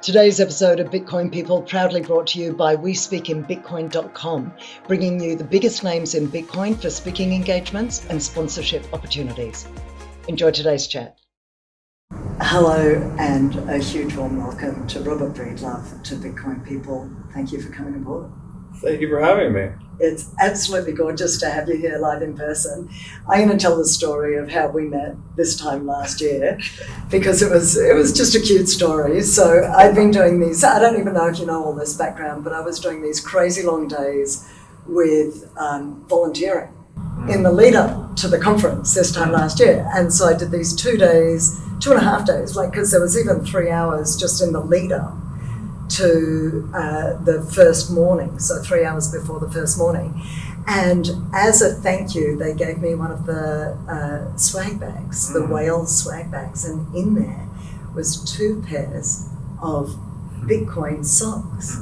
Today's episode of Bitcoin People proudly brought to you by WeSpeakInBitcoin.com, bringing you the biggest names in Bitcoin for speaking engagements and sponsorship opportunities. Enjoy today's chat. Hello and a huge warm welcome to Robert Breedlove to Bitcoin People. Thank you for coming aboard. Thank you for having me. It's absolutely gorgeous to have you here live in person. I'm going to tell the story of how we met this time last year because it was just a cute story. So I've been doing these, I don't even know if you know all this background, but I was doing these crazy long days with volunteering in the lead up to the conference this time last year. And so I did these 2 days, 2.5 days, because there was even 3 hours just in the lead up to the first morning, so 3 hours before the first morning. And as a thank you, they gave me one of the swag bags, the whale swag bags, and in there was 2 pairs of Bitcoin socks.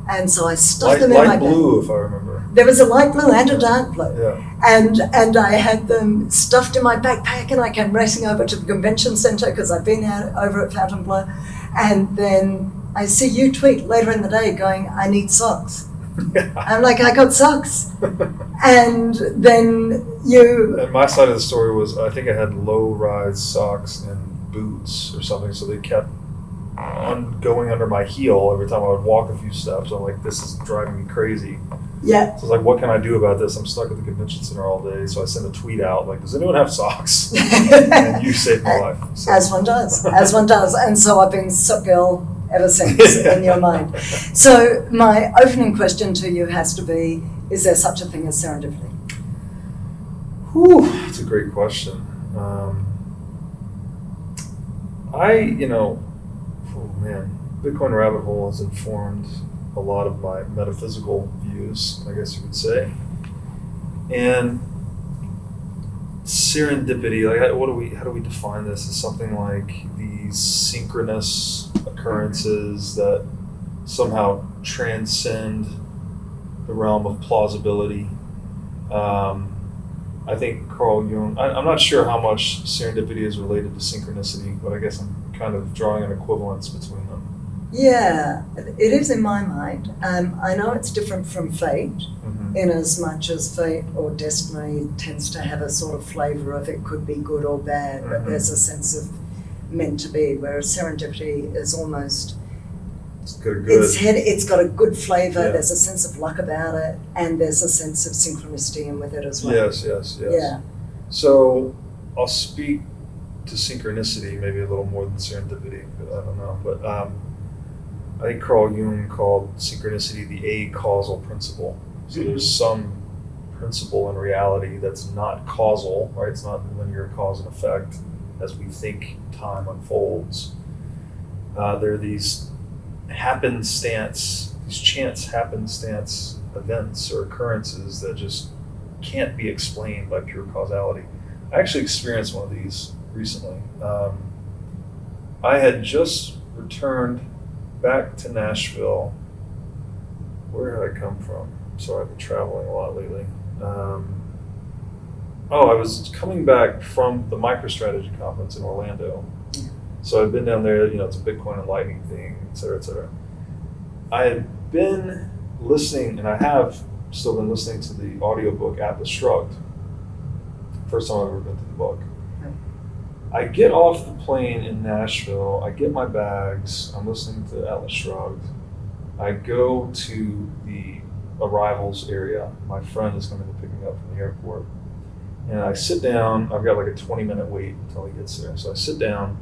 And so I stuffed them in my bag. Light blue, if I remember. There was a light blue and a dark blue. Yeah. And I had them stuffed in my backpack, and I came racing over to the convention center because I've been over at Fontainebleau. And then I see you tweet later in the day going, I need socks. I'm like, I got socks. And then you... And my side of the story was, I think I had low-rise socks and boots or something, so they kept going under my heel every time I would walk a few steps. I'm like, this is driving me crazy. Yeah. So I was like, what can I do about this? I'm stuck at the convention center all day. So I sent a tweet out, like, does anyone have socks? And you saved my life. So. As one does. And so I've been suck girl ever since in your mind. So my opening question to you has to be, is there such a thing as serendipity? Whew, that's a great question. Bitcoin rabbit hole has informed a lot of my metaphysical views, I guess you would say. And serendipity, like how do we define this? As something like these synchronous occurrences that somehow transcend the realm of plausibility. I think Carl Jung, I'm not sure how much serendipity is related to synchronicity, but I guess I'm kind of drawing an equivalence between them. Yeah, it is in my mind. I know it's different from fate, in as much as fate or destiny tends to have a sort of flavor of it could be good or bad, but there's a sense of meant to be, whereas serendipity is almost... It's got a good flavor, yeah. There's a sense of luck about it, and there's a sense of synchronicity in with it as well. Yes. Yeah. So I'll speak to synchronicity maybe a little more than serendipity, but I don't know. But I think Carl Jung called synchronicity the a-causal principle. So there's some principle in reality that's not causal, right? It's not linear cause and effect as we think time unfolds. There are these chance happenstance events or occurrences that just can't be explained by pure causality. I actually experienced one of these recently. I had just returned back to Nashville. Where did I come from? So I've been traveling a lot lately. I was coming back from the MicroStrategy conference in Orlando. So I've been down there, it's a Bitcoin and Lightning thing, et cetera, et cetera. I had been listening, and I have still been listening to the audiobook Atlas Shrugged. First time I've ever been to the book. I get off the plane in Nashville, I get my bags, I'm listening to Atlas Shrugged. I go to the arrivals area. My friend is coming to pick me up from the airport. And I sit down, I've got like a 20-minute wait until he gets there. So I sit down,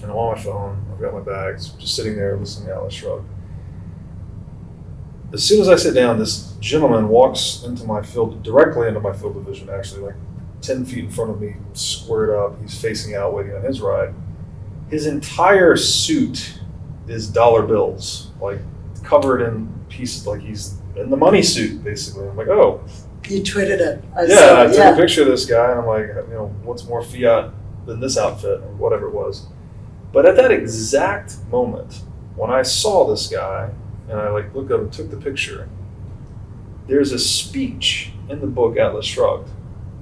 and I'm on my phone, I've got my bags, just sitting there listening to Atlas Shrugged. As soon as I sit down, this gentleman walks directly into my field of vision, actually, like 10 feet in front of me, squared up. He's facing out, waiting on his ride. His entire suit is dollar bills, like covered in pieces, like he's in the money suit, basically. I'm like, oh. You tweeted it. I took a picture of this guy, and I'm like, what's more fiat than this outfit, or whatever it was. But at that exact moment, when I saw this guy, and I looked up and took the picture, there's a speech in the book Atlas Shrugged,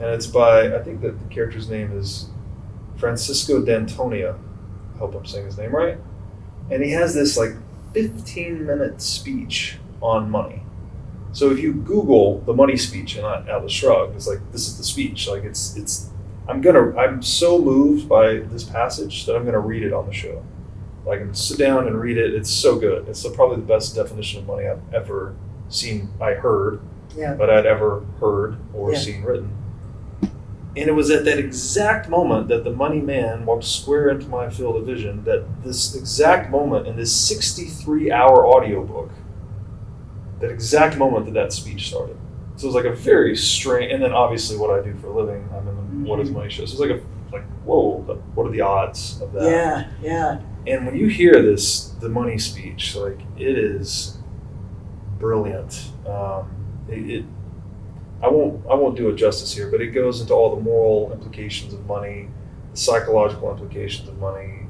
and it's by, I think that the character's name is Francisco D'Antonia. I hope I'm saying his name right. And he has this like 15-minute speech on money. So if you Google the money speech and Atlas Shrugged, it's like, this is the speech. Like I'm so moved by this passage that I'm gonna read it on the show. Like, I can sit down and read it. It's so good. It's probably the best definition of money I've ever seen. I heard, but I'd ever heard or seen written. And it was at that exact moment that the money man walked square into my field of vision, that this exact moment in this 63-hour audiobook, that exact moment that speech started. So it was like a very strange, and then obviously what I do for a living, I'm in the What is Money show. So it's like, whoa, what are the odds of that? Yeah. And when you hear the money speech, like, it is brilliant. I won't do it justice here, but it goes into all the moral implications of money, the psychological implications of money.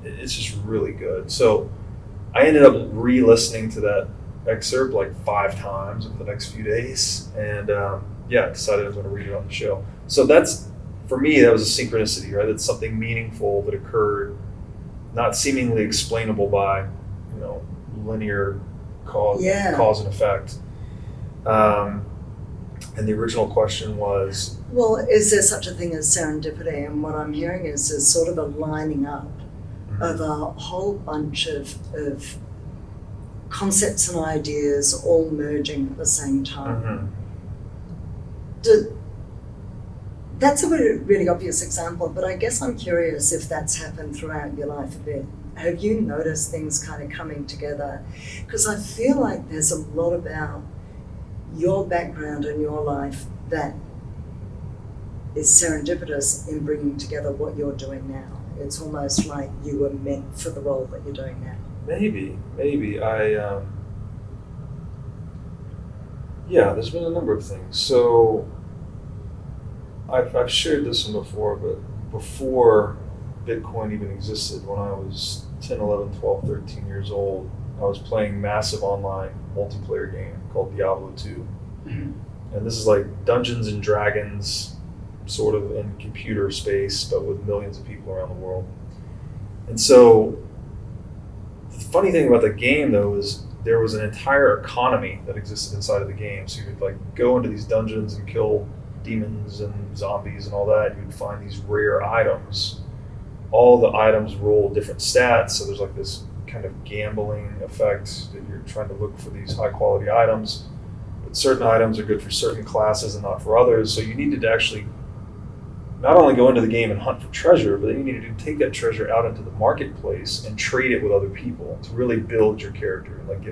It's just really good. So I ended up re-listening to that excerpt like 5 times over the next few days, and decided I was going to read it on the show. So that's, for me, that was a synchronicity, right? It's something meaningful that occurred, not seemingly explainable by, linear cause and effect. And the original question was, well, is there such a thing as serendipity? And what I'm hearing is there's sort of a lining up of a whole bunch of concepts and ideas all merging at the same time. That's a really obvious example, but I guess I'm curious if that's happened throughout your life a bit. Have you noticed things kind of coming together? Because I feel like there's a lot about your background and your life that is serendipitous in bringing together what you're doing now. It's almost like you were meant for the role that you're doing now. Maybe. There's been a number of things. So I've shared this one before, but before Bitcoin even existed, when I was 10, 11, 12, 13 years old, I was playing massive online multiplayer game called Diablo 2. And this is like Dungeons and Dragons, sort of in computer space, but with millions of people around the world. And so the funny thing about the game, though, is there was an entire economy that existed inside of the game. So you could like go into these dungeons and kill demons and zombies and all that. You would find these rare items. All the items roll different stats, so there's like this kind of gambling effect that you're trying to look for these high quality items. But certain items are good for certain classes and not for others. So you needed to actually not only go into the game and hunt for treasure, but then you needed to take that treasure out into the marketplace and trade it with other people to really build your character. Like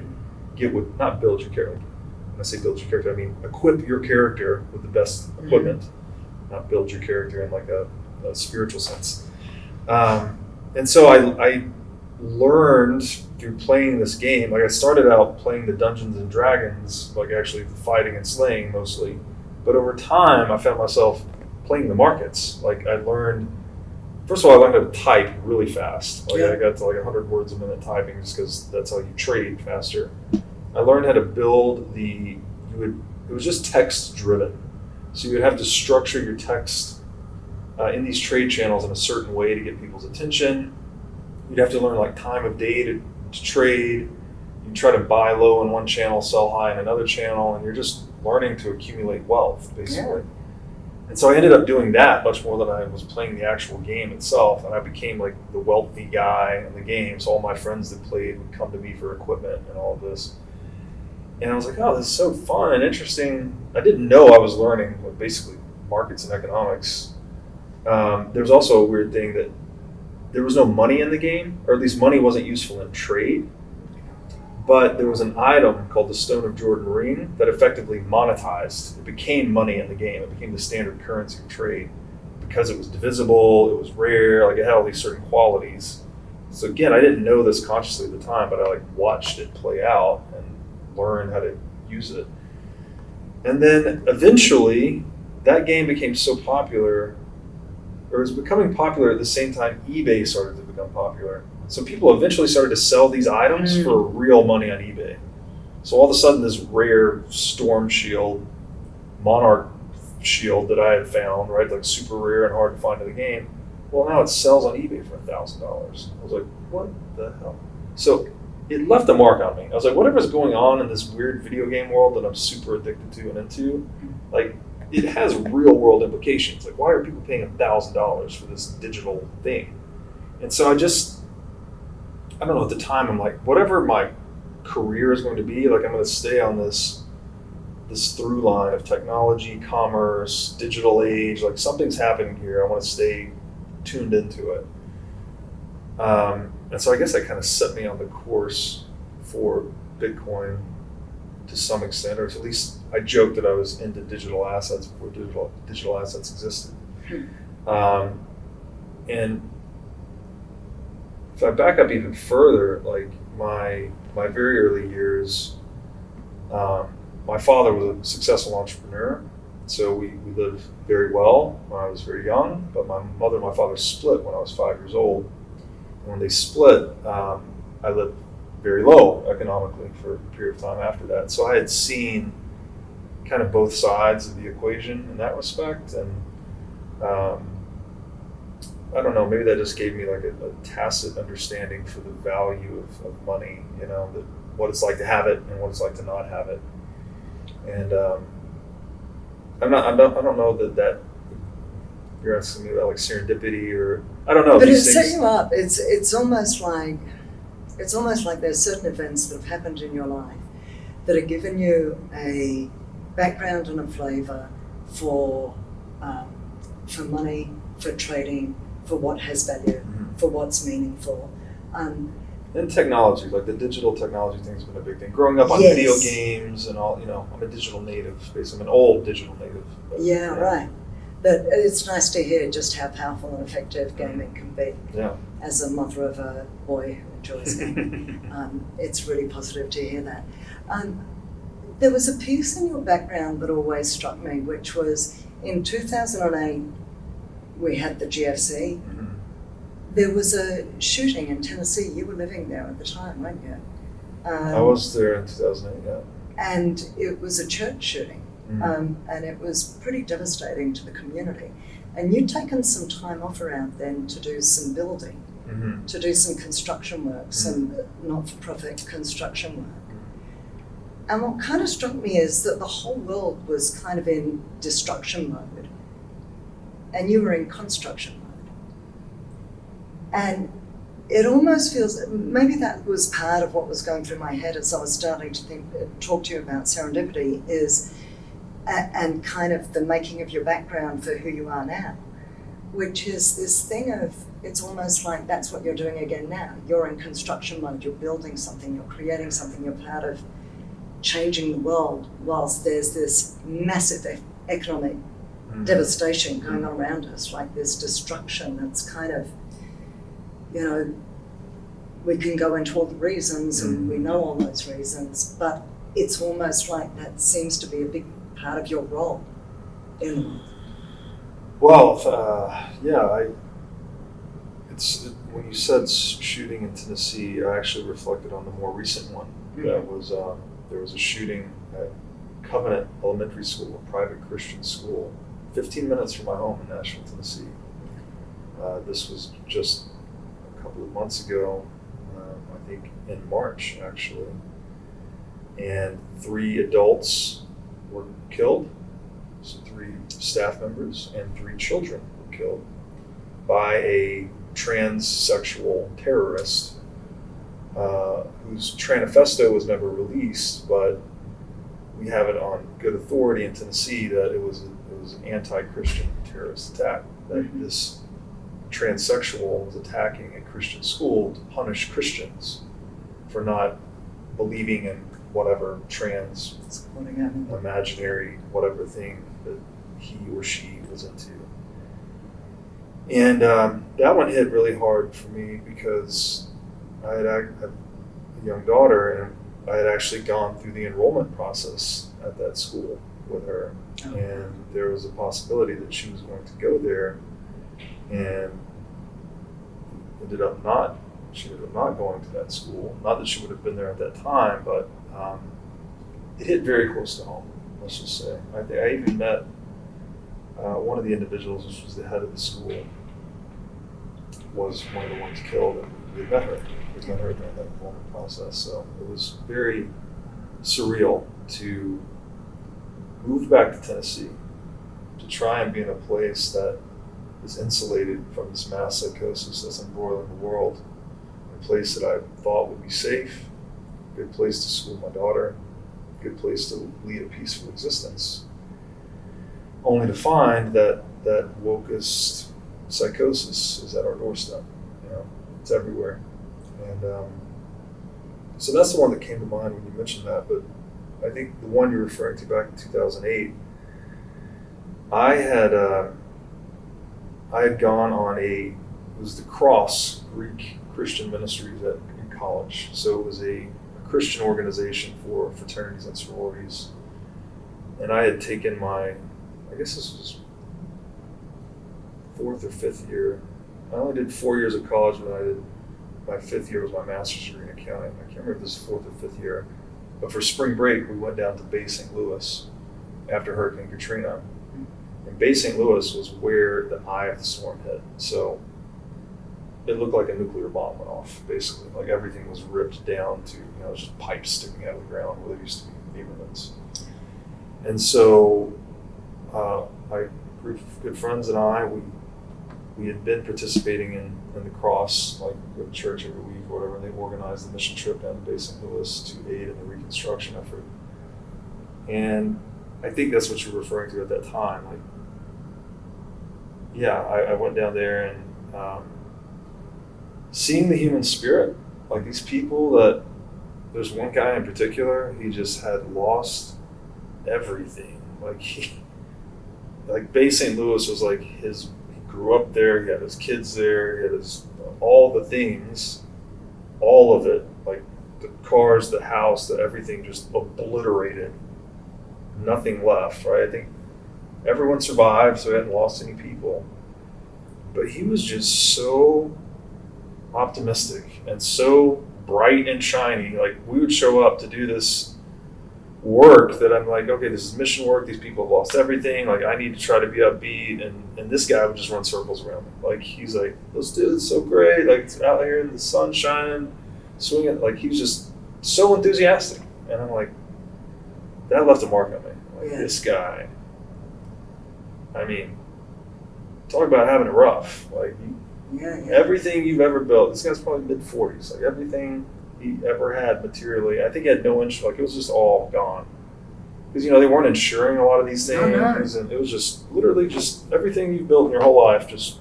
not build your character. When I say build your character, I mean equip your character with the best equipment, not build your character in like a spiritual sense. And so I learned through playing this game. Like, I started out playing the Dungeons and Dragons, like actually fighting and slaying mostly. But over time, I found myself playing the markets. Like, first of all, I learned how to type really fast. Like, I got to like 100 words a minute typing just because that's how you trade faster. I learned how to build it was just text driven. So you would have to structure your text in these trade channels in a certain way to get people's attention. You'd have to learn like time of day to trade. You try to buy low in one channel, sell high in another channel, and you're just learning to accumulate wealth, basically. And so I ended up doing that much more than I was playing the actual game itself, and I became like the wealthy guy in the game. So all my friends that played would come to me for equipment and all of this. And I was like, oh, this is so fun and interesting. I didn't know I was learning basically markets and economics. There was also a weird thing that there was no money in the game, or at least money wasn't useful in trade. But there was an item called the Stone of Jordan Ring that effectively monetized. It became money in the game. It became the standard currency of trade because it was divisible, it was rare, like it had all these certain qualities. So again, I didn't know this consciously at the time, but I like watched it play out and learned how to use it. And then eventually, that game became so popular, or it was becoming popular at the same time eBay started to become popular. So people eventually started to sell these items for real money on eBay. So all of a sudden, this rare Storm Shield, Monarch Shield that I had found, right, like super rare and hard to find in the game, well, now it sells on eBay for $1,000. I was like, what the hell? So it left a mark on me. I was like, whatever's going on in this weird video game world that I'm super addicted to and into, like, it has real world implications. Like, why are people paying $1,000 for this digital thing? And so I don't know, at the time, I'm like, whatever my career is going to be, like, I'm going to stay on this through line of technology, commerce, digital age, like something's happening here. I want to stay tuned into it. And so I guess that kind of set me on the course for Bitcoin to some extent, or at least I joked that I was into digital assets before digital assets existed. And if I back up even further, like my very early years, my father was a successful entrepreneur, so we lived very well when I was very young, but my mother and my father split when I was 5 years old. And when they split, I lived very low economically for a period of time after that. So I had seen kind of both sides of the equation in that respect, and I don't know, maybe that just gave me like a tacit understanding for the value of money, you know, what it's like to have it and what it's like to not have it. And I don't know that you're asking me about like serendipity, or I don't know. But it these set things. you up. It's almost like there's certain events that have happened in your life that have given you a background and a flavor for money, for trading, for what has value, for what's meaningful. And technology, like the digital technology thing has been a big thing. Growing up on Yes. video games and all, you know, I'm a digital native, basically. I'm an old digital native. But, Yeah, right. But it's nice to hear just how powerful and effective gaming can be. Yeah. As a mother of a boy who enjoys gaming, it's really positive to hear that. There was a piece in your background that always struck me, which was in 2008, we had the GFC. There was a shooting in Tennessee. You were living there at the time, weren't you? I was there in 2008, yeah. And it was a church shooting. And it was pretty devastating to the community. And you'd taken some time off around then to do some building, to do some construction work, some not-for-profit construction work. And what kind of struck me is that the whole world was kind of in destruction mode, and you were in construction mode. And it almost feels, maybe that was part of what was going through my head as I was starting to talk to you about serendipity, is and kind of the making of your background for who you are now, which is this thing of, it's almost like that's what you're doing again now. You're in construction mode, you're building something, you're creating something, you're part of changing the world, whilst there's this massive economic devastation going on around us, like this destruction that's kind of, you know, we can go into all the reasons and we know all those reasons, but it's almost like that seems to be a big part of your role in the world. Well, yeah, when you said shooting in Tennessee, I actually reflected on the more recent one. That was, there was a shooting at Covenant Elementary School, a private Christian school, 15 minutes from my home in Nashville, Tennessee. This was just a couple of months ago, I think in March, actually. And 3 adults were killed, so 3 staff members, and 3 children were killed by a transsexual terrorist whose manifesto was never released, but we have it on good authority in Tennessee that it was an anti-Christian terrorist attack, that this transsexual was attacking a Christian school to punish Christians for not believing in whatever trans imaginary whatever thing that he or she was into. And that one hit really hard for me because I had a young daughter, and I had actually gone through the enrollment process at that school with her. And there was a possibility that she was going to go there, and she ended up not going to that school. Not that she would have been there at that time, but it hit very close to home, let's just say. I even met one of the individuals, which was the head of the school, was one of the ones killed, and we met her. We met her during that involvement process. So it was very surreal to move back to Tennessee, to try and be in a place that is insulated from this mass psychosis that's embroiling the world, a place that I thought would be safe, a good place to school my daughter, a good place to lead a peaceful existence, only to find that wokist psychosis is at our doorstep. It's everywhere. And so that's the one that came to mind when you mentioned that. But I think the one you're referring to back in 2008, I had gone on it was the Cross Greek Christian Ministries in college. So it was a Christian organization for fraternities and sororities. And I had taken I guess this was 4th or 5th year. I only did 4 years of college, but my 5th year was my master's degree in accounting. I can't remember if this is 4th or 5th year. But for spring break, we went down to Bay St. Louis after Hurricane Katrina. And Bay St. Louis was where the eye of the storm hit. So it looked like a nuclear bomb went off, basically. Like everything was ripped down to, just pipes sticking out of the ground where there used to be neighborhoods. And so my group of good friends and I, we had been participating in the Cross, like go to church every week or whatever, and they organized the mission trip down to Bay St. Louis to aid in the reconstruction effort. And I think that's what you're referring to at that time. I went down there and seeing the human spirit, like these people that, there's one guy in particular, he just had lost everything. Like Bay St. Louis was like he grew up there, he had his kids there, he had all the things, all of it, like the cars, the house, everything just obliterated. Nothing left, right? I think everyone survived, so he hadn't lost any people. But he was just so optimistic and so bright and shiny. Like we would show up to do this work that I'm like, okay, this is mission work. These people have lost everything. Like I need to try to be upbeat. And this guy would just run circles around me. Like he's like, let's do this, so great. Like it's out here in the sun shining, swinging. Like he was just so enthusiastic. And I'm like, that left a mark on me. Like this guy, I mean, talk about having it rough. Like everything you've ever built, this guy's probably mid-40s. Like everything he ever had materially, I think he had no insurance. Like it was just all gone. Because they weren't insuring a lot of these things, and it was just literally just everything you've built in your whole life just.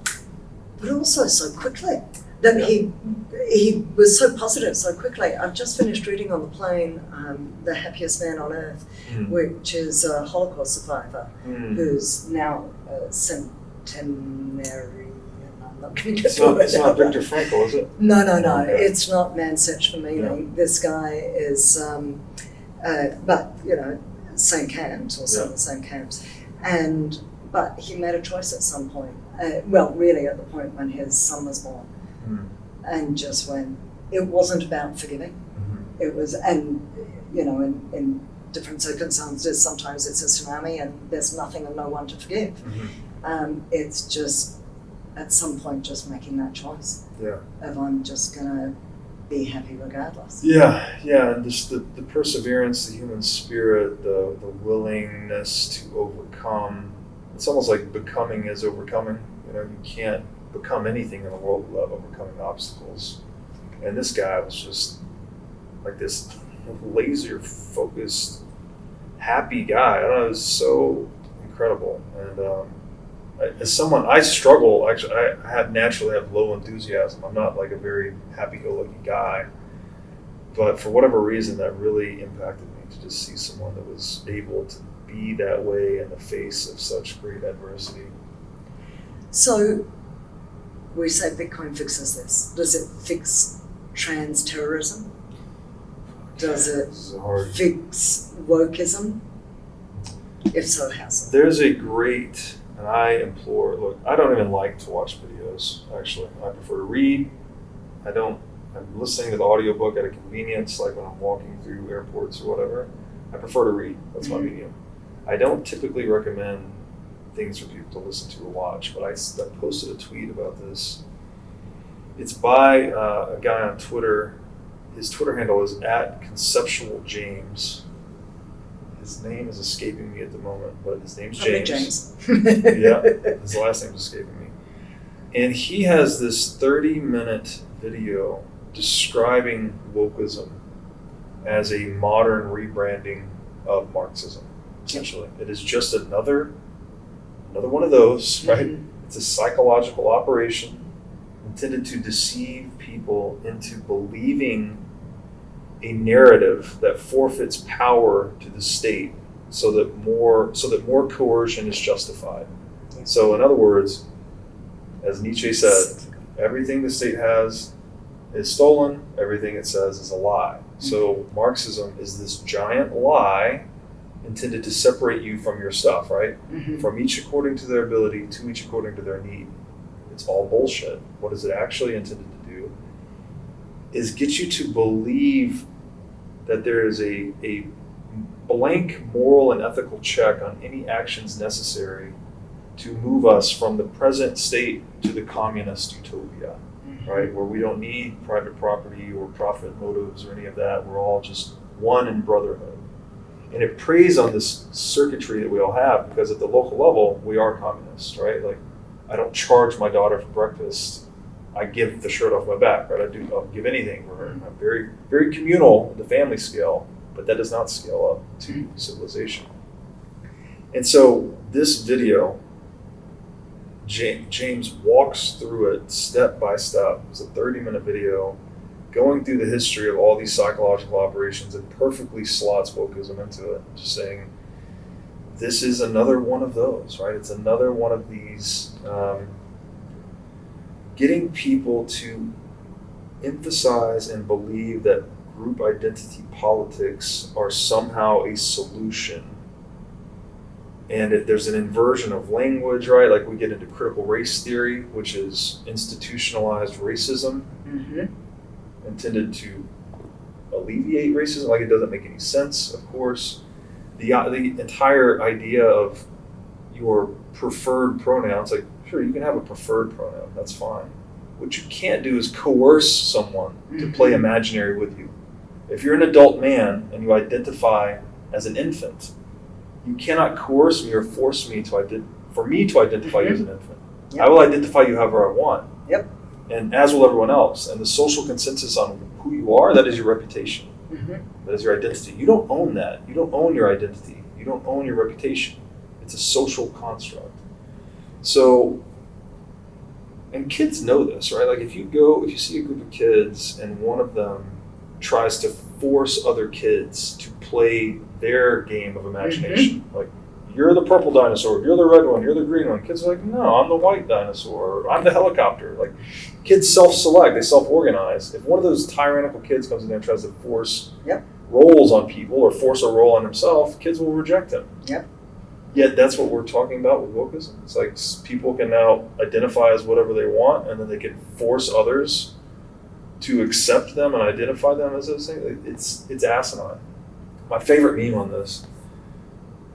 But also so quickly. That he was so positive so quickly. I've just finished reading on the plane The Happiest Man on Earth, which is a Holocaust survivor who's now a centenary. I'm not going to get to it. It's not Viktor Frankl, is it? No. Okay. It's not Man's Search for Meaning. Yeah. This guy is, but same camps or some of the same camps, but he made a choice at some point. Really at the point when his son was born. And just when it wasn't about forgiving, it was, and in different circumstances, sometimes it's a tsunami and there's nothing and no one to forgive. It's just at some point just making that choice of I'm just gonna be happy regardless. And just the perseverance, the human spirit, the willingness to overcome. It's almost like becoming is overcoming. You can't become anything in the world without overcoming obstacles. And this guy was just like this laser focused, happy guy. I don't know, it was so incredible. And as someone, I struggle, actually, I naturally have low enthusiasm. I'm not like a very happy-go-lucky guy. But for whatever reason, that really impacted me to just see someone that was able to be that way in the face of such great adversity. So, we say Bitcoin fixes this. Does it fix trans terrorism? Does it fix wokism? If so, how so? There's a great, and I implore, look, I don't even like to watch videos, actually. I prefer to read. I'm listening to the audiobook at a convenience, like when I'm walking through airports or whatever. I prefer to read. That's my medium. I don't typically recommend things for people to listen to or watch, but I posted a tweet about this. It's by a guy on Twitter. His Twitter handle is @ConceptualJames. His name is escaping me at the moment, but his name's James. Yeah, his last name is escaping me. And he has this 30-minute video describing wokism as a modern rebranding of Marxism, essentially. It is just another one of those, right? Mm-hmm. It's a psychological operation intended to deceive people into believing a narrative that forfeits power to the state so that more coercion is justified. Yeah. So in other words, as Nietzsche said, everything the state has is stolen, everything it says is a lie. Mm-hmm. So Marxism is this giant lie intended to separate you from your stuff, right? Mm-hmm. From each according to their ability, to each according to their need. It's all bullshit. What is it actually intended to do is get you to believe that there is a blank moral and ethical check on any actions necessary to move us from the present state to the communist utopia, right? Where we don't need private property or profit motives or any of that. We're all just one in brotherhood. And it preys on this circuitry that we all have, because at the local level, we are communists, right? Like, I don't charge my daughter for breakfast. I give the shirt off my back, right? I'll give anything for her. I'm very, very communal at the family scale, but that does not scale up to civilization. And so this video, James walks through it step by step. It's a 30-minute video going through the history of all these psychological operations and perfectly slots wokism into it, just saying, this is another one of those, right? It's another one of these, getting people to emphasize and believe that group identity politics are somehow a solution. And there's an inversion of language, right? Like we get into critical race theory, which is institutionalized racism, intended to alleviate racism. Like, it doesn't make any sense, of course. The entire idea of your preferred pronouns, like, sure, you can have a preferred pronoun, that's fine. What you can't do is coerce someone to play imaginary with you. If you're an adult man and you identify as an infant, you cannot coerce me or force me to identify you as an infant. Yep. I will identify you however I want. Yep. And as will everyone else. And the social consensus on who you are, that is your reputation. That is your identity. You don't own that. You don't own your identity. You don't own your reputation. It's a social construct. So, and kids know this, right? Like, if you see a group of kids and one of them tries to force other kids to play their game of imagination, like, you're the purple dinosaur, you're the red one, you're the green one. Kids are like, no, I'm the white dinosaur, I'm the helicopter. Like, kids self-select, they self-organize. If one of those tyrannical kids comes in there and tries to force roles on people or force a role on himself, kids will reject him. Yet that's what we're talking about with wokism. It's like people can now identify as whatever they want, and then they can force others to accept them and identify them as those things. It's asinine. My favorite meme on this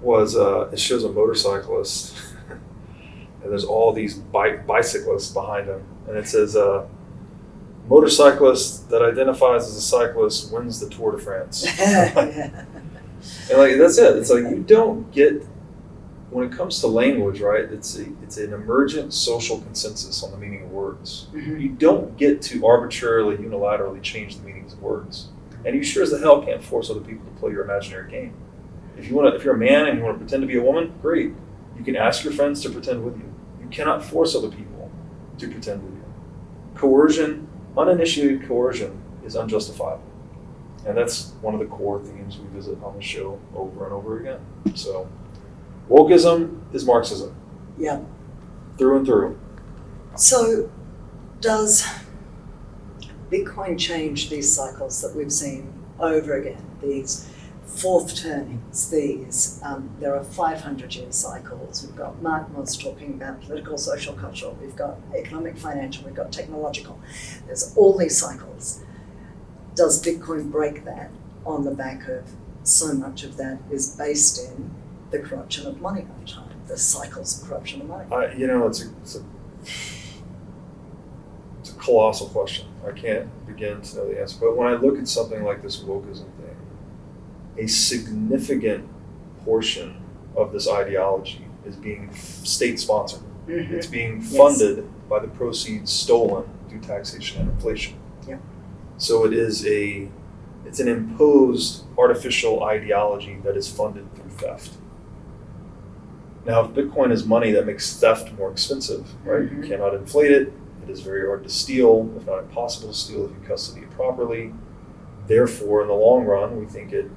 was it shows a motorcyclist and there's all these bicyclists behind him, and it says motorcyclist that identifies as a cyclist wins the Tour de France. And like, that's it. It's like, you don't get, when it comes to language, right, it's an emergent social consensus on the meaning of words. You don't get to arbitrarily, unilaterally change the meanings of words. And you sure as the hell can't force other people to play your imaginary game. If you're a man and you want to pretend to be a woman, great. You can ask your friends to pretend with you. You cannot force other people to pretend with you. Coercion, uninitiated coercion, is unjustifiable. And that's one of the core themes we visit on the show over and over again. So, wokeism is Marxism. Yeah. Through and through. So, does Bitcoin change these cycles that we've seen over again? These fourth turnings, there are 500-year cycles. We've got Mark Moss talking about political, social, cultural. We've got economic, financial. We've got technological. There's all these cycles. Does Bitcoin break that on the back of so much of that is based in the corruption of money over time, the cycles of corruption of money? It's a colossal question. I can't begin to know the answer. But when I look at something like this wokism thing, a significant portion of this ideology is being state-sponsored. Mm-hmm. It's being funded by the proceeds stolen through taxation and inflation. Yep. So it's an imposed artificial ideology that is funded through theft. Now, if Bitcoin is money, that makes theft more expensive, right? Mm-hmm. You cannot inflate it. It is very hard to steal, if not impossible to steal if you custody it properly. Therefore, in the long run, we think it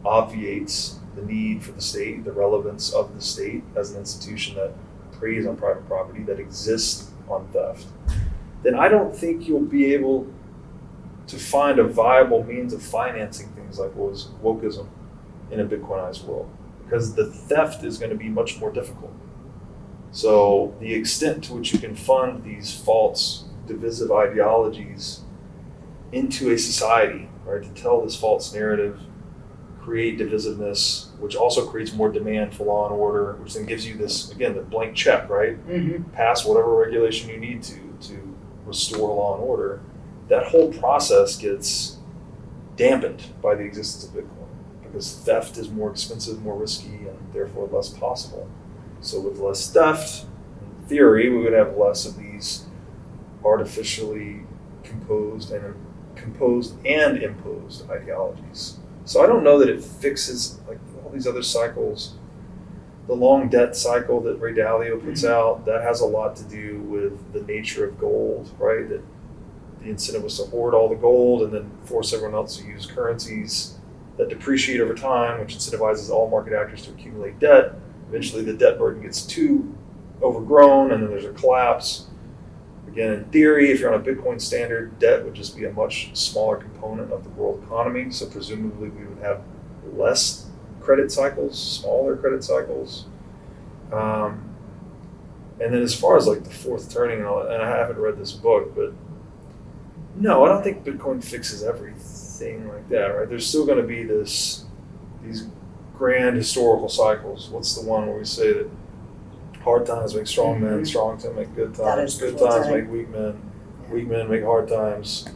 obviates the need for the state, the relevance of the state as an institution that preys on private property, that exists on theft. Then I don't think you'll be able to find a viable means of financing things like what was wokism in a Bitcoinized world, because the theft is going to be much more difficult. So the extent to which you can fund these false divisive ideologies into a society, right, to tell this false narrative, create divisiveness, which also creates more demand for law and order, which then gives you this, again, the blank check, right? Mm-hmm. Pass whatever regulation you need to restore law and order. That whole process gets dampened by the existence of Bitcoin, because theft is more expensive, more risky, and therefore less possible. So with less theft, in theory, we would have less of these artificially composed and imposed ideologies. So I don't know that it fixes like all these other cycles. The long debt cycle that Ray Dalio puts out, that has a lot to do with the nature of gold, right? That the incentive was to hoard all the gold and then force everyone else to use currencies that depreciate over time, which incentivizes all market actors to accumulate debt. Eventually the debt burden gets too overgrown and then there's a collapse. Again, in theory, if you're on a Bitcoin standard, debt would just be a much smaller component of the world economy. So presumably we would have less credit cycles, smaller credit cycles. And then as far as like the fourth turning and all that, and I haven't read this book, but no, I don't think Bitcoin fixes everything like that, right? There's still going to be these grand historical cycles. What's the one where we say that hard times make strong men, strong men make good times, good times make weak men make hard times.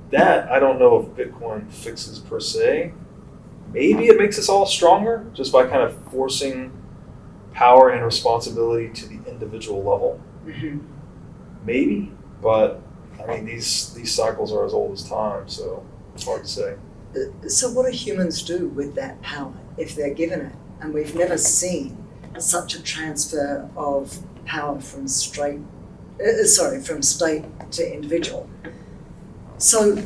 That I don't know if Bitcoin fixes per se. Maybe it makes us all stronger just by kind of forcing power and responsibility to the individual level. Mm-hmm. Maybe, but I mean these cycles are as old as time, so it's hard to say. So what do humans do with that power if they're given it? And we've never seen such a transfer of power from state to individual. So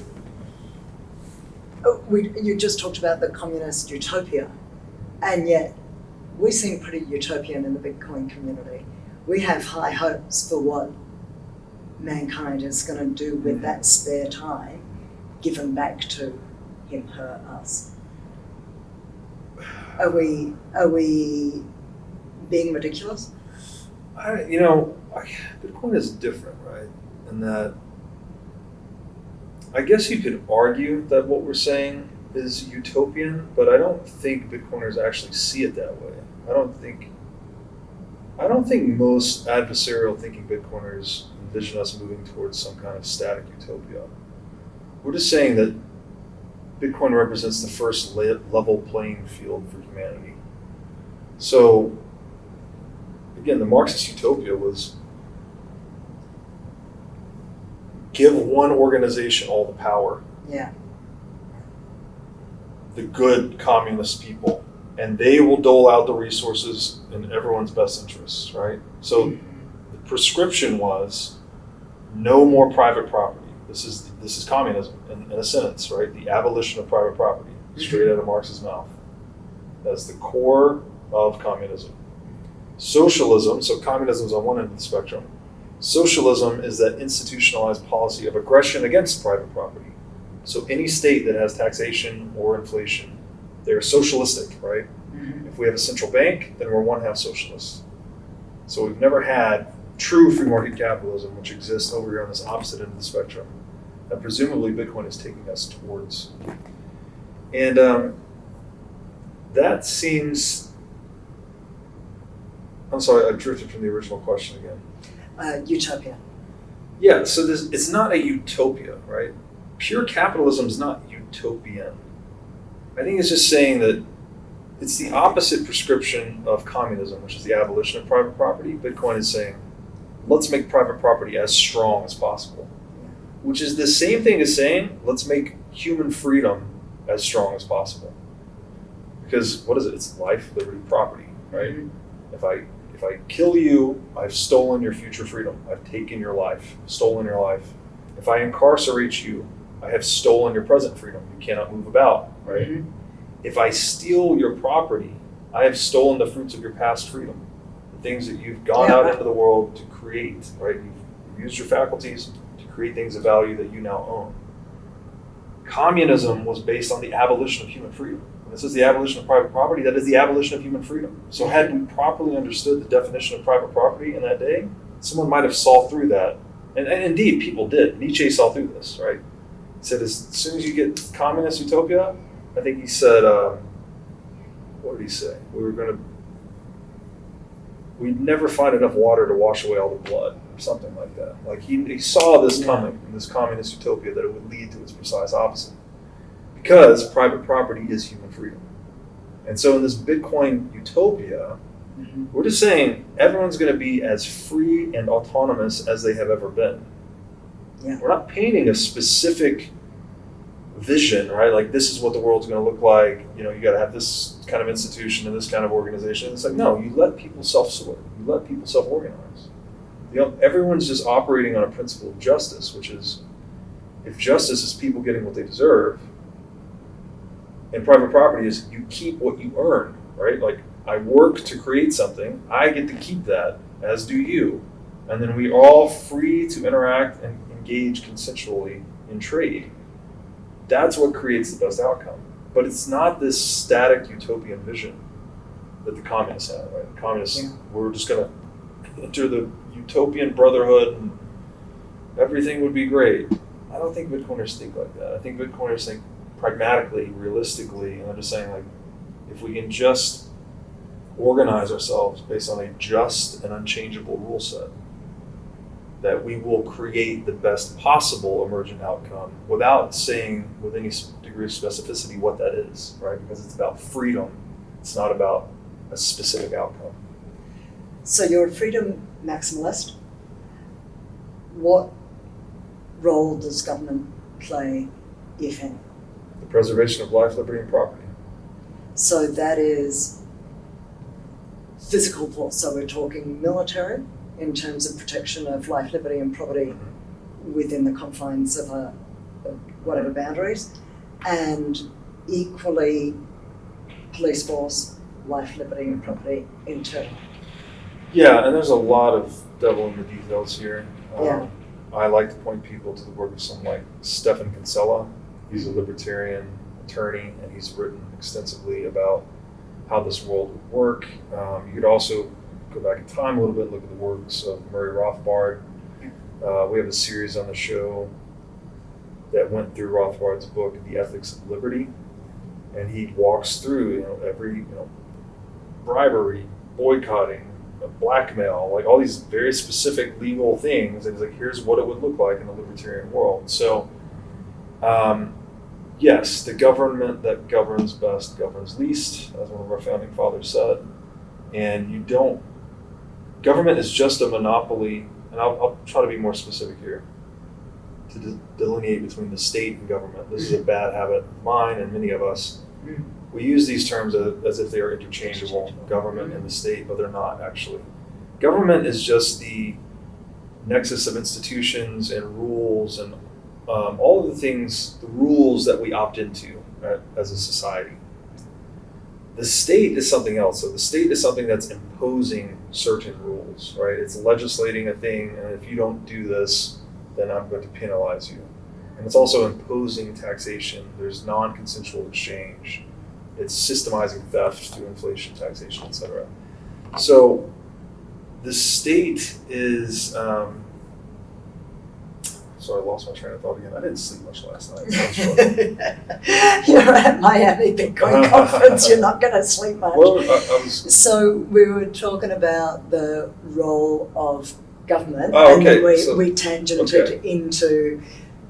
you just talked about the communist utopia, and yet we seem pretty utopian in the Bitcoin community. We have high hopes for what mankind is going to do with that spare time given back to him, her, us. Are we being ridiculous? Bitcoin is different, right? In that, I guess you could argue that what we're saying is utopian, but I don't think Bitcoiners actually see it that way. I don't think most adversarial thinking Bitcoiners envision us moving towards some kind of static utopia. We're just saying that Bitcoin represents the first level playing field for humanity. So, again, the Marxist utopia was give one organization all the power. Yeah. The good communist people, and they will dole out the resources in everyone's best interests, right? So the prescription was no more private property. This is communism in a sentence, right? The abolition of private property, straight out of Marx's mouth. That's the core of communism. Socialism, so communism is on one end of the spectrum. Socialism is that institutionalized policy of aggression against private property. So any state that has taxation or inflation, they're socialistic, right? Mm-hmm. If we have a central bank, then we're one half socialist. So we've never had true free market capitalism, which exists over here on this opposite end of the spectrum, that presumably Bitcoin is taking us towards. And that seems, I'm sorry, I drifted from the original question again. Utopia. Yeah, so it's not a utopia, right? Pure capitalism is not utopian. I think it's just saying that it's the opposite prescription of communism, which is the abolition of private property. Bitcoin is saying, let's make private property as strong as possible, which is the same thing as saying, let's make human freedom as strong as possible. Because what is it? It's life, liberty, property, right? If I kill you, I've stolen your future freedom. I've taken your life, stolen your life. If I incarcerate you, I have stolen your present freedom. You cannot move about, right? Mm-hmm. If I steal your property, I have stolen the fruits of your past freedom, the things that you've gone out into the world to create, right? You've used your faculties to create things of value that you now own. Communism was based on the abolition of human freedom. When this is the abolition of private property, that is the abolition of human freedom. So had we properly understood the definition of private property in that day, someone might have saw through that. And indeed, people did. Nietzsche saw through this, right? He said, as soon as you get communist utopia, I think he said, what did he say? We'd never find enough water to wash away all the blood, or something like that. Like he saw this coming in this communist utopia, that it would lead to its precise opposite. Because private property is human freedom. And so in this Bitcoin utopia, we're just saying everyone's going to be as free and autonomous as they have ever been. Yeah. We're not painting a specific vision, right? Like, this is what the world's going to look like. You got to have this kind of institution and this kind of organization. It's like, no, you let people self-sort. You let people self-organize. Everyone's just operating on a principle of justice, which is, if justice is people getting what they deserve, and private property is you keep what you earn, right? Like, I work to create something, I get to keep that, as do you. And then we all free to interact and engage consensually in trade. That's what creates the best outcome. But it's not this static utopian vision that the communists have, right? The communists, we're just going to enter the utopian brotherhood and everything would be great. I don't think Bitcoiners think like that. I think Bitcoiners think pragmatically, realistically, and I'm just saying, like, if we can just organize ourselves based on a just and unchangeable rule set, that we will create the best possible emergent outcome without saying with any degree of specificity what that is, right? Because it's about freedom. It's not about a specific outcome. So you're a freedom maximalist. What role does government play, if any? The preservation of life, liberty, and property. So that is physical force. So we're talking military in terms of protection of life, liberty, and property within the confines of whatever boundaries, and equally police force, life, liberty, and property internal. Yeah, and there's a lot of devil in the details here. I like to point people to the work of someone like Stephan Kinsella. He's a libertarian attorney, and he's written extensively about how this world would work. You could also go back in time a little bit, look at the works of Murray Rothbard. We have a series on the show that went through Rothbard's book, The Ethics of Liberty, and he walks through, every, bribery, boycotting, blackmail, like all these very specific legal things, and he's like, here's what it would look like in the libertarian world. So, yes, the government that governs best governs least, as one of our founding fathers said, and government is just a monopoly, and I'll try to be more specific here, to delineate between the state and government. This is a bad habit of mine and many of us. We use these terms as if they are interchangeable, government and the state, but they're not actually. Government is just the nexus of institutions and rules and all of the things, the rules that we opt into as a society. The state is something else. So the state is something that's imposing certain rules, right? It's legislating a thing, and if you don't do this, then I'm going to penalize you. And it's also imposing taxation. There's non-consensual exchange. It's systemizing theft through inflation, taxation, etc. So the state is, sorry, I lost my train of thought again. I didn't sleep much last night. You're at Miami Bitcoin conference. You're not going to sleep much. Well, So we were talking about the role of government, Oh, and then okay. we tangented into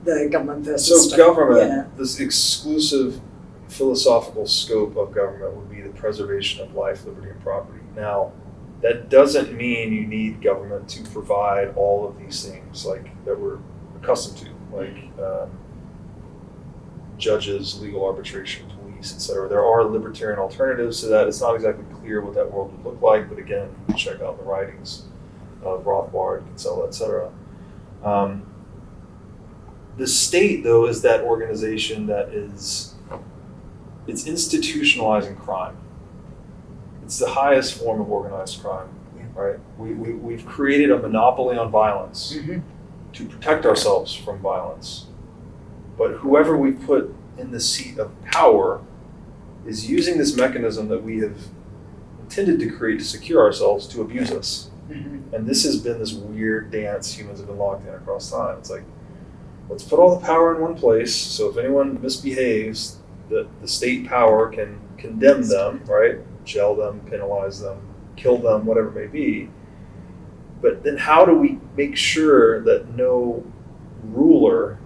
the government versus state. Government, this exclusive philosophical scope of government would be the preservation of life, liberty, and property. Now, that doesn't mean you need government to provide all of these things like that we're accustomed to, like judges, legal arbitration, police, etc. There are libertarian alternatives to that. It's not exactly clear what that world would look like, but again, you can check out the writings of Rothbard, Kinsella, etc. The state, though, is that organization that it's institutionalizing crime. It's the highest form of organized crime, right? We've created a monopoly on violence to protect ourselves from violence. But whoever we put in the seat of power is using this mechanism that we have intended to create to secure ourselves to abuse us. And this has been this weird dance humans have been locked in across time. It's like, let's put all the power in one place, so if anyone misbehaves, the state power can condemn them, right? Jail them, penalize them, kill them, whatever it may be. But then how do we make sure that no ruler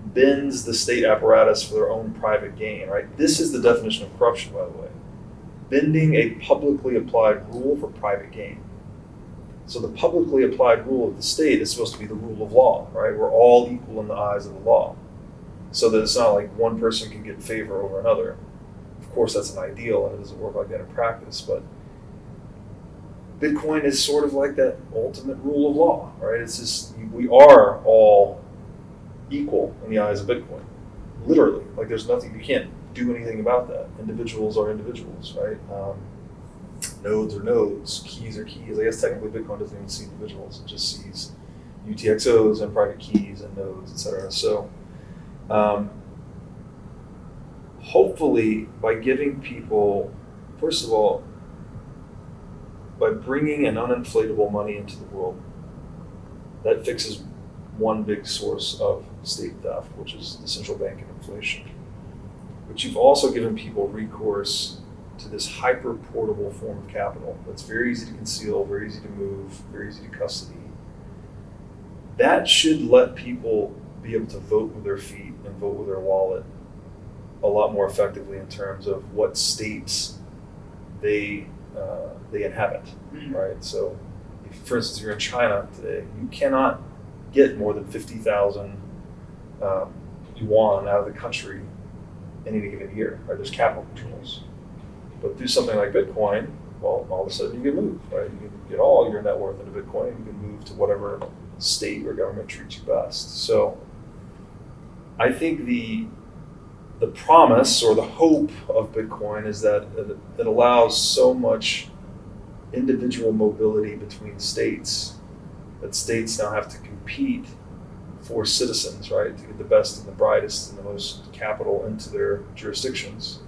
bends the state apparatus for their own private gain, right? This is the definition of corruption, by the way. Bending a publicly applied rule for private gain. So the publicly applied rule of the state is supposed to be the rule of law, right? We're all equal in the eyes of the law. So that it's not like one person can get favor over another. Of course, that's an ideal, and it doesn't work like that in practice, but Bitcoin is sort of like that ultimate rule of law, right? It's just, we are all equal in the eyes of Bitcoin. Literally. Like there's nothing, you can't do anything about that. Individuals are individuals, right? Nodes are nodes, keys are keys. I guess technically Bitcoin doesn't even see individuals, it just sees UTXOs and private keys and nodes, etc. So hopefully by giving people, first of all, by bringing an uninflatable money into the world, that fixes one big source of state theft, which is the central bank and inflation. But you've also given people recourse to this hyper-portable form of capital that's very easy to conceal, very easy to move, very easy to custody. That should let people be able to vote with their feet and vote with their wallet a lot more effectively in terms of what states they inhabit, right? So, if, for instance, you're in China today, you cannot get more than 50,000 yuan out of the country in any given year, right? There's capital controls. But through something like Bitcoin, well, all of a sudden you can move, right? You can get all your net worth into Bitcoin, you can move to whatever state or government treats you best. So I think the promise or the hope of Bitcoin is that it allows so much individual mobility between states that states now have to compete for citizens, right? To get the best and the brightest and the most capital into their jurisdictions,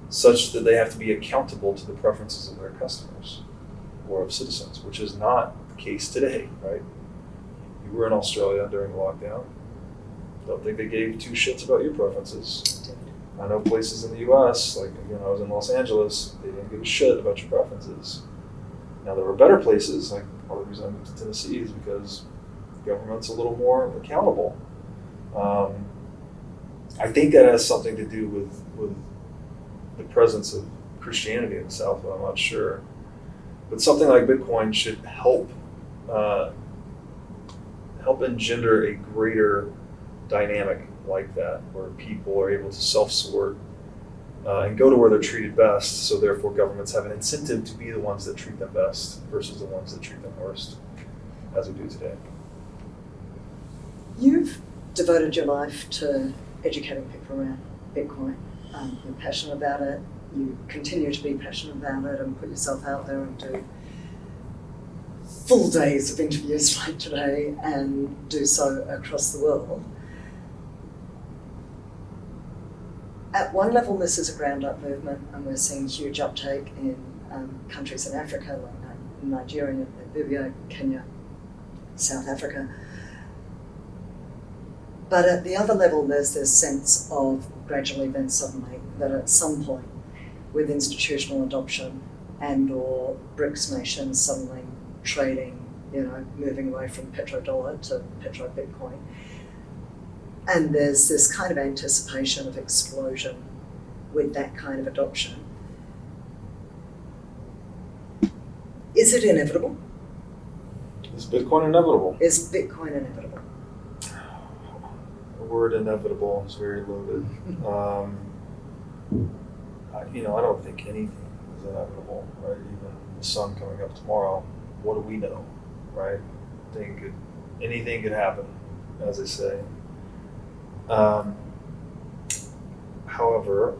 such that they have to be accountable to the preferences of their customers or of citizens, which is not the case today, right? You were in Australia during the lockdown. Don't think they gave two shits about your preferences. I know places in the US, like again, I was in Los Angeles, they didn't give a shit about your preferences. Now there were better places, like part of the reason I moved to Tennessee is because the government's a little more accountable. I think that has something to do with the presence of Christianity in the South, but I'm not sure. But something like Bitcoin should help engender a greater dynamic like that, where people are able to self-sort and go to where they're treated best, so therefore governments have an incentive to be the ones that treat them best versus the ones that treat them worst, as we do today. You've devoted your life to educating people around Bitcoin. You're passionate about it. You continue to be passionate about it and put yourself out there and do full days of interviews like today and do so across the world. At one level, this is a ground-up movement, and we're seeing huge uptake in countries in Africa, like Nigeria, Namibia, Kenya, South Africa. But at the other level, there's this sense of gradual events suddenly, that at some point, with institutional adoption and or BRICS nations suddenly trading moving away from petrodollar to petro Bitcoin. And there's this kind of anticipation of explosion with that kind of adoption. Is it inevitable? Is Bitcoin inevitable? Is Bitcoin inevitable? The word inevitable is very loaded. I don't think anything is inevitable, right? Even the sun coming up tomorrow, what do we know, right? Anything could happen, as they say. However,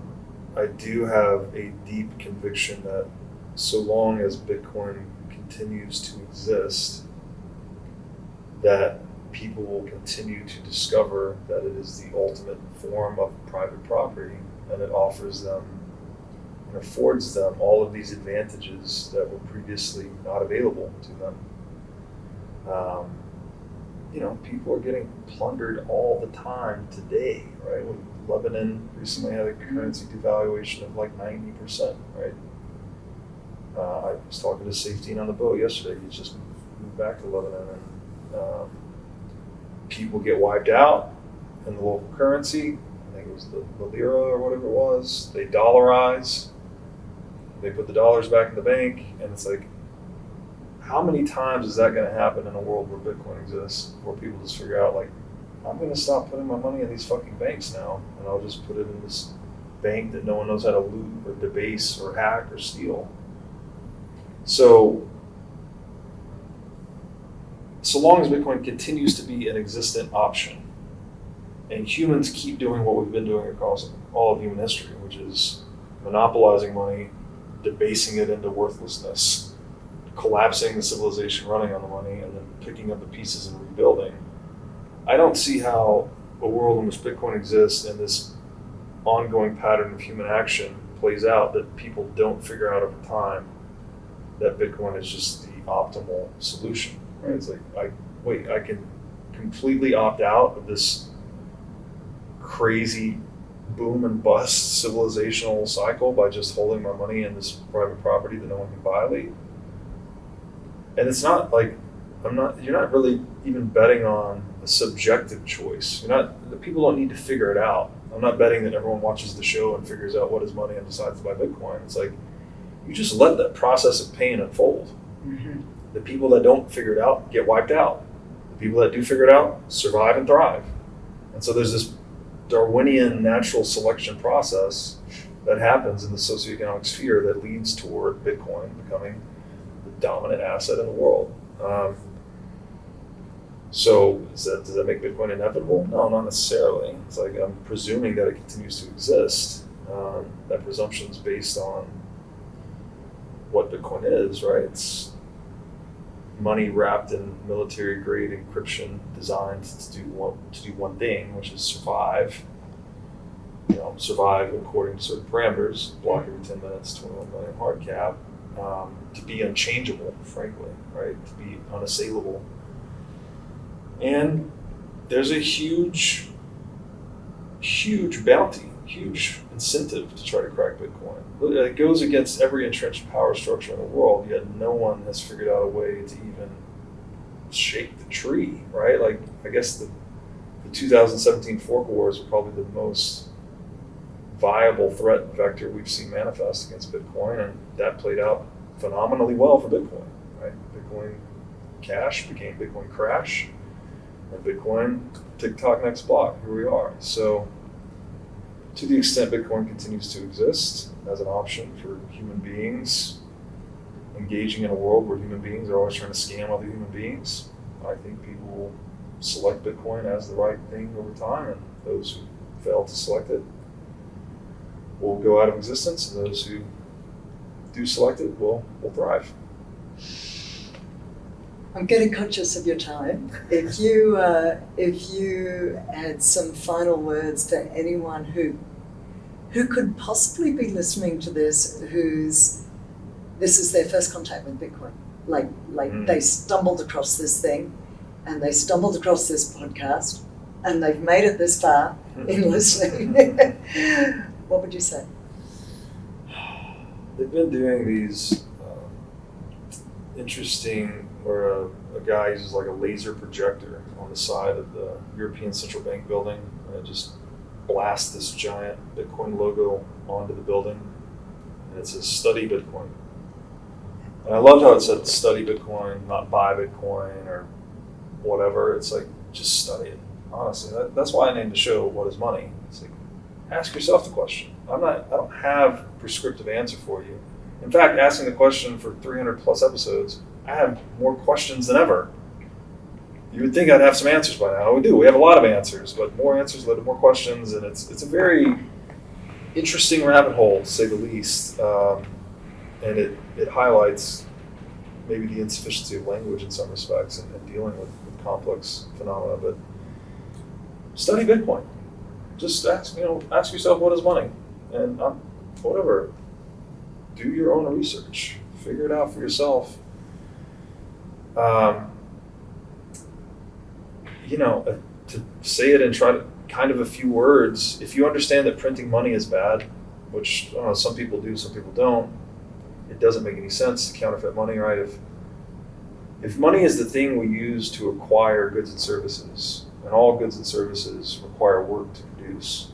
I do have a deep conviction that so long as Bitcoin continues to exist, that people will continue to discover that it is the ultimate form of private property, and it offers them and affords them all of these advantages that were previously not available to them. People are getting plundered all the time today, right? Lebanon recently had a currency devaluation of like 90%, right? I was talking to Safety on the boat yesterday. He just moved back to Lebanon, and people get wiped out in the local currency. I think it was the lira or whatever it was. They dollarize. They put the dollars back in the bank, and it's like, how many times is that going to happen in a world where Bitcoin exists, where people just figure out, like, I'm going to stop putting my money in these fucking banks now, and I'll just put it in this bank that no one knows how to loot or debase or hack or steal. So long as Bitcoin continues to be an existent option, and humans keep doing what we've been doing across all of human history, which is monopolizing money, debasing it into worthlessness, collapsing the civilization running on the money, and then picking up the pieces and rebuilding. I don't see how a world in which Bitcoin exists and this ongoing pattern of human action plays out that people don't figure out over time that Bitcoin is just the optimal solution. Right? It's like, I can completely opt out of this crazy boom and bust civilizational cycle by just holding my money in this private property that no one can violate. And it's not like you're not really even betting on a subjective choice. The people don't need to figure it out. I'm not betting that everyone watches the show and figures out what is money and decides to buy Bitcoin. It's like, you just let that process of pain unfold. Mm-hmm. The people that don't figure it out get wiped out. The people that do figure it out survive and thrive. And so there's this Darwinian natural selection process that happens in the socioeconomic sphere that leads toward Bitcoin becoming the dominant asset in the world. So does that make Bitcoin inevitable? No, not necessarily. It's like, I'm presuming that it continues to exist. That presumption is based on what Bitcoin is, right? It's money wrapped in military-grade encryption, designed to do one thing, which is survive. Survive according to certain parameters, block every 10 minutes, 21 million hard cap, to be unchangeable, frankly, right? To be unassailable. And there's a huge bounty, huge incentive to try to crack Bitcoin. It goes against every entrenched power structure in the world, yet no one has figured out a way to even shake the tree, right? Like, I guess the 2017 fork wars were probably the most viable threat vector we've seen manifest against Bitcoin, and that played out phenomenally well for Bitcoin, right? Bitcoin Cash became Bitcoin Crash, and Bitcoin TikTok next block. Here we are. So to the extent Bitcoin continues to exist as an option for human beings engaging in a world where human beings are always trying to scam other human beings, I think people will select Bitcoin as the right thing over time, and those who fail to select it will go out of existence, and those who do select it will thrive. I'm getting conscious of your time. If you had some final words for anyone who could possibly be listening to this, this is their first contact with Bitcoin, they stumbled across this thing, and they stumbled across this podcast, and they've made it this far in listening. What would you say? They've been doing these interesting where a guy uses like a laser projector on the side of the European Central Bank building, and it just blasts this giant Bitcoin logo onto the building, and it says "Study Bitcoin." And I loved how it said "Study Bitcoin," not "Buy Bitcoin" or whatever. It's like, just study it. Honestly, that's why I named the show "What is Money?" It's like, ask yourself the question. I don't have a prescriptive answer for you. In fact, asking the question for 300 plus episodes, I have more questions than ever. You would think I'd have some answers by now. We do. We have a lot of answers, but more answers led to more questions, and it's a very interesting rabbit hole, to say the least. And it highlights maybe the insufficiency of language in some respects and dealing with complex phenomena. But study Bitcoin. Just ask yourself, what is money? And whatever. Do your own research. Figure it out for yourself. To say it in kind of a few words, if you understand that printing money is bad, which I don't know, some people do, some people don't, it doesn't make any sense to counterfeit money, right? If money is the thing we use to acquire goods and services, and all goods and services require work to produce,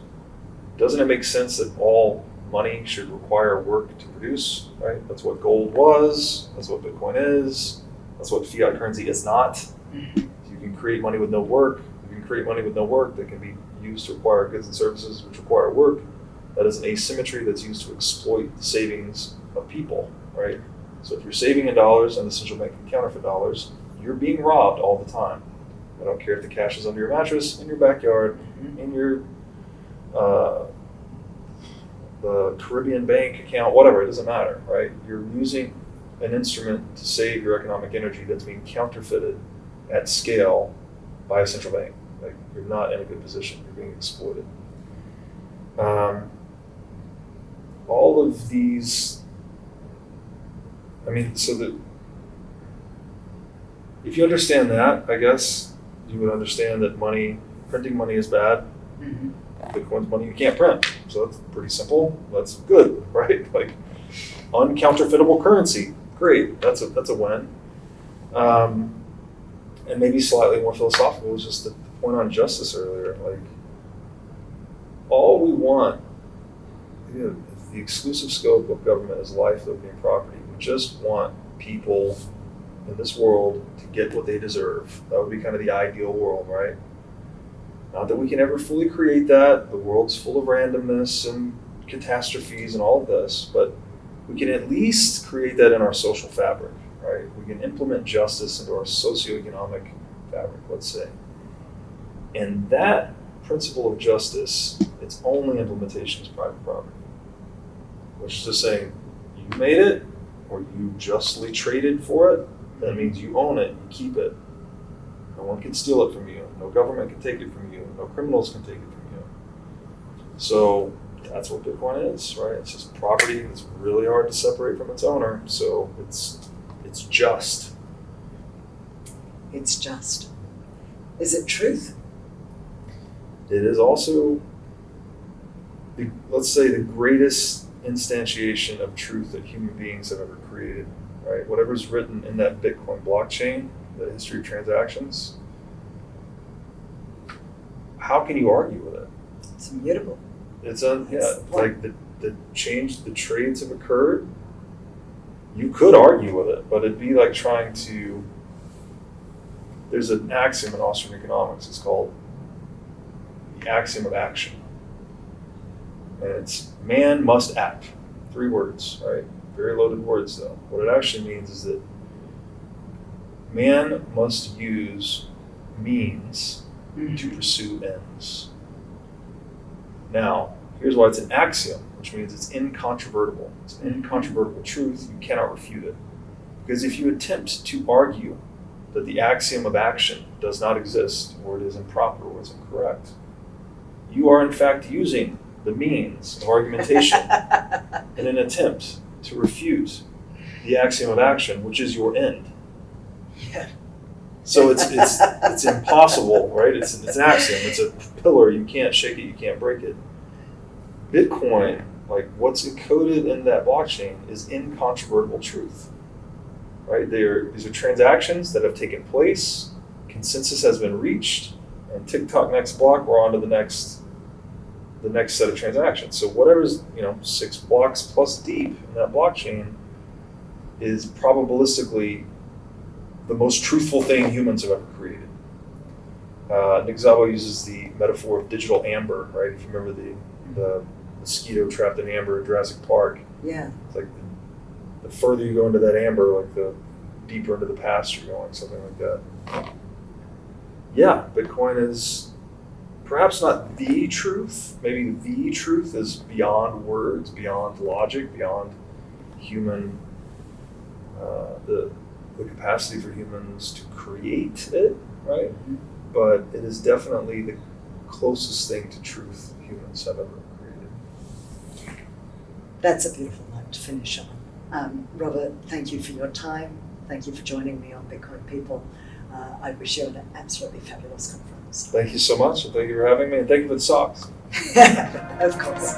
doesn't it make sense that all money should require work to produce, right? That's what gold was, that's what Bitcoin is, that's what fiat currency is not. You can create money with no work. You can create money with no work that can be used to acquire goods and services which require work. That is an asymmetry that's used to exploit the savings of people, right? So if you're saving in dollars and the central bank can counterfeit dollars, you're being robbed all the time. I don't care if the cash is under your mattress, in your backyard, in your the Caribbean bank account, whatever, it doesn't matter, right? You're using an instrument to save your economic energy that's being counterfeited at scale by a central bank. Like, you're not in a good position, you're being exploited. All of these, so that if you understand that, I guess you would understand that printing money is bad. Bitcoin's money you can't print. So that's pretty simple. That's good, right? Like, uncounterfeitable currency. Great. That's a win. And maybe slightly more philosophical was just the point on justice earlier. Like, all we want, the exclusive scope of government is life, liberty, and property. We just want people in this world to get what they deserve. That would be kind of the ideal world, right? Not that we can ever fully create that. The world's full of randomness and catastrophes and all of this, but we can at least create that in our social fabric, right? We can implement justice into our socioeconomic fabric, let's say. And that principle of justice, its only implementation is private property, which is to say, you made it or you justly traded for it. That means you own it, you keep it. No one can steal it from you. No government can take it from you. No criminals can take it from you. So that's what Bitcoin is, right? It's just property that's really hard to separate from its owner. So it's just. It's just. Is it truth? It is also, let's say, the greatest instantiation of truth that human beings have ever created, right? Whatever's written in that Bitcoin blockchain, the history of transactions, how can you argue with it? It's immutable. Like the change, the trades have occurred. You could argue with it, but it'd be like trying to, there's an axiom in Austrian economics, it's called the axiom of action. And it's man must act. 3 words, right? Very loaded words though. What it actually means is that man must use means to pursue ends. Now, here's why it's an axiom, which means it's incontrovertible. It's an incontrovertible truth. You cannot refute it. Because if you attempt to argue that the axiom of action does not exist, or it is improper, or it's incorrect, you are in fact using the means of argumentation in an attempt to refute the axiom of action, which is your end. Yeah. So it's impossible, right? It's an axiom. It's a pillar. You can't shake it. You can't break it. Bitcoin, like what's encoded in that blockchain, is incontrovertible truth. right? These are transactions that have taken place, consensus has been reached, and TikTok next block, we're on to the next set of transactions. So whatever's 6 blocks plus deep in that blockchain is probabilistically the most truthful thing humans have ever created. Nick Szabo uses the metaphor of digital amber, right? If you remember the mosquito trapped in amber in Jurassic Park. Yeah. It's like the further you go into that amber, like the deeper into the past you're going, something like that. Yeah, Bitcoin is perhaps not the truth. Maybe the truth is beyond words, beyond logic, beyond human, the capacity for humans to create it, right? But it is definitely the closest thing to truth humans have ever created. That's a beautiful note to finish on. Robert, thank you for your time. Thank you for joining me on Bitcoin People. I wish you an absolutely fabulous conference. Thank you so much, and thank you for having me, and thank you for the socks. Of course.